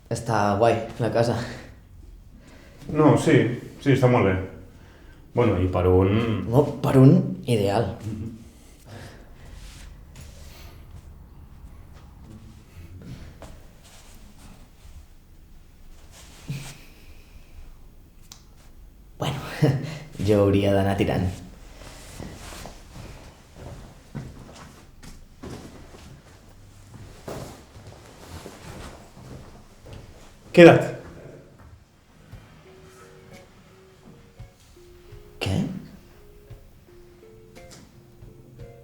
Està guai, la casa. No, sí, està molt bé. Bueno, i per un... No, per un, ideal. Bueno, jo hauria d'anar tirant. Queda't. Què?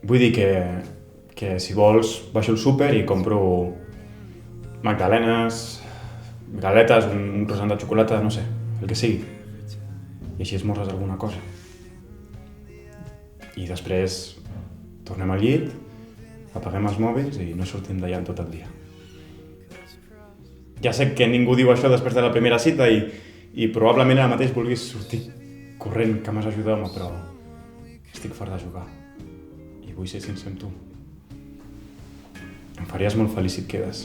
Vull dir que si vols baixo al súper i compro magdalenes, galetes, un croissant de xocolata, no sé, el que sigui. I així esmorres alguna cosa. I després tornem al llit, apaguem els mòbils i no sortim d'allà tot el dia. Ja sé que ningú diu això després de la primera cita i probablement ara mateix vulguis sortir corrent que m'has ajudat, home, però estic fart de jugar. I vull ser sincer amb tu. Em faries molt feliç si et quedes.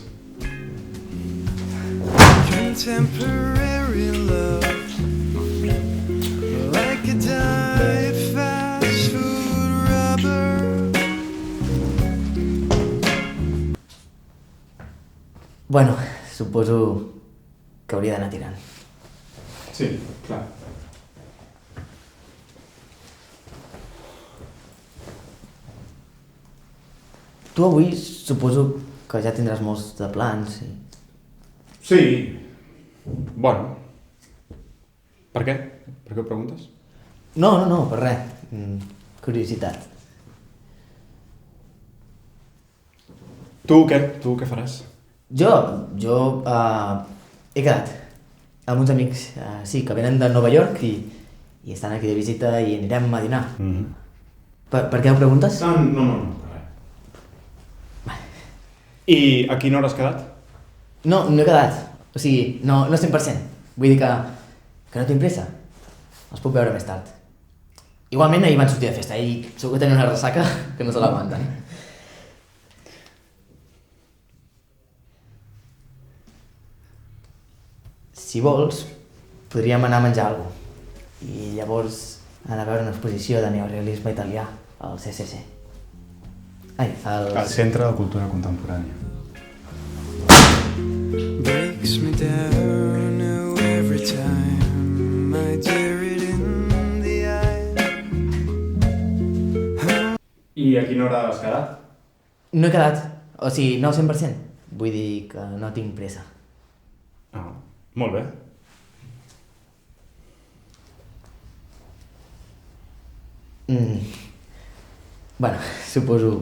Contemporary love, like a diet fast food rubber. Bueno, suposo que hauria d'anar tirant. Sí, clar. Tu avui suposo que ja tindràs molts de plans i... Sí. Bueno. Per què? Per què ho preguntes? No, per res. Curiositat. Tu què? Tu què faràs? Jo he quedat amb uns amics, sí, que venen de Nova York i estan aquí de visita i anirem a dinar. Per què ho preguntes? No. I a quina hora has quedat? No he quedat. O sigui, no 100%. Vull dir que no tinc pressa. Els puc veure més tard. Igualment ahir van sortir de festa i segur que tenen una ressaca que no se l'aguanten. Si vols, podríem anar a menjar alguna cosa. I llavors anar a veure una exposició de neorealisme italià al CCC. Al Centre de Cultura Contemporània. Breaks me down every time I dare it in the eye. I a quina hora has quedat? No he quedat. O sigui, no al 100%. Vull dir que no tinc pressa. Ah, molt bé. Bueno, suposo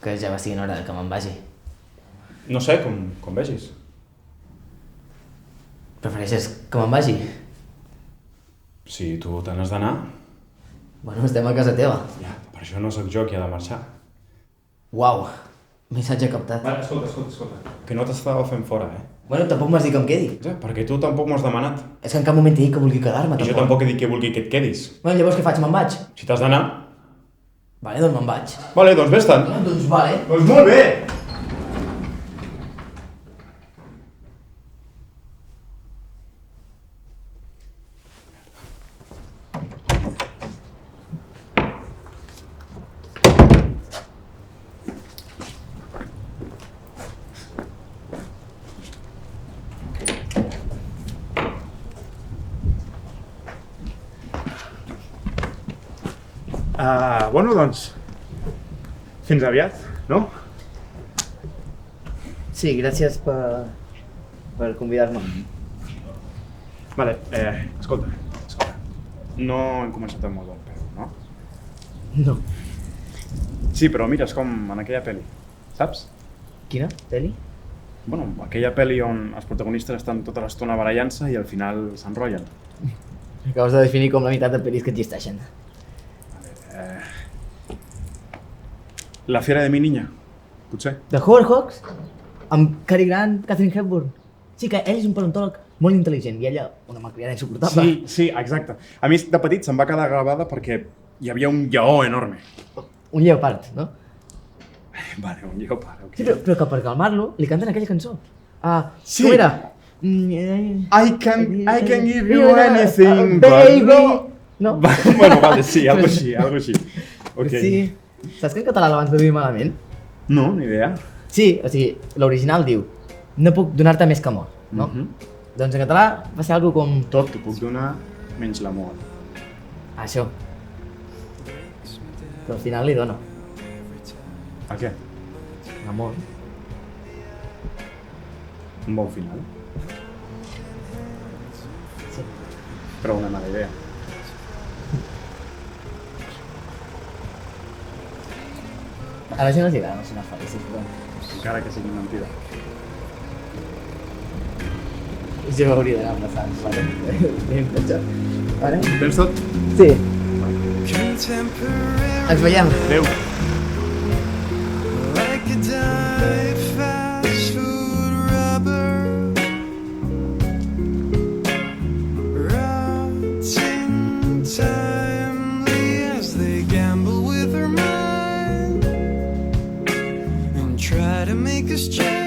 que ja va sent hora que me'n vagi. No sé, com vegis. Prefereixes que me'n vagi? Si tu te n'has d'anar, Bueno, estem a casa teva. ja, per això no sóc jo qui ha de marxar. Uau, missatge captat. Va, escolta. Que no t'estava fent fora, Bueno, tampoc m'has dit que em quedi. Ja, perquè tu tampoc m'ho has demanat. És que en cap moment t'he dit que vulgui quedar-me, I jo tampoc he dit que vulgui que et quedis. Bueno, llavors què faig? Me'n vaig? Si t'has d'anar... Vale, doncs me'n vaig. Vale, doncs vés-te'n. Doncs vale. Doncs molt bé! Bueno, doncs, fins aviat, no? Sí, gràcies per convidar-me. Vale, escolta. No hem començat amb molt bon peu, no? No. Sí, però mira, és com en aquella pel·li, saps? Quina? Peli? Bueno, aquella pel·li on els protagonistes estan tota l'estona barallant-se i al final s'enrotllen. Acabes de definir com la meitat de pel·lis que existeixen. La fiera de mi niña, potser. The Howard Hawks? Amb Cary Grant, Katharine Hepburn. Sí, que ell és un paleontòleg molt intel·ligent i ella una malcriada insuportable. Sí, exacte. A mi de petit se'm va quedar gravada perquè hi havia un lleó enorme. Un lleopard, no? Vale, un lleopard. Sí, però que per calmar-lo li canten aquella cançó. Sí. Com era? I can give you anything, baby. but No? Bueno, vale, sí, algo així. Ok. Sí. Saps que en català l'abans de dir malament? No, ni idea. Sí, o sigui, l'original diu no puc donar-te més que amor, no? Doncs en català va ser algo com... Tot t'ho puc donar, menys l'amor. Això. Però al final li dono. A què? L'amor. Un bon final. Sí. Però una mala idea. A la gent els agrada no sonar feliços, però... Encara que sigui mentida. Jo hauria d'anar passant, vale? Anem cotxe. Vale? Tens tot? Sí. Contemporary Ens veiem. Adéu. like a diet fast food rubber, rotting timely as they gamble with her mind and try to make us change.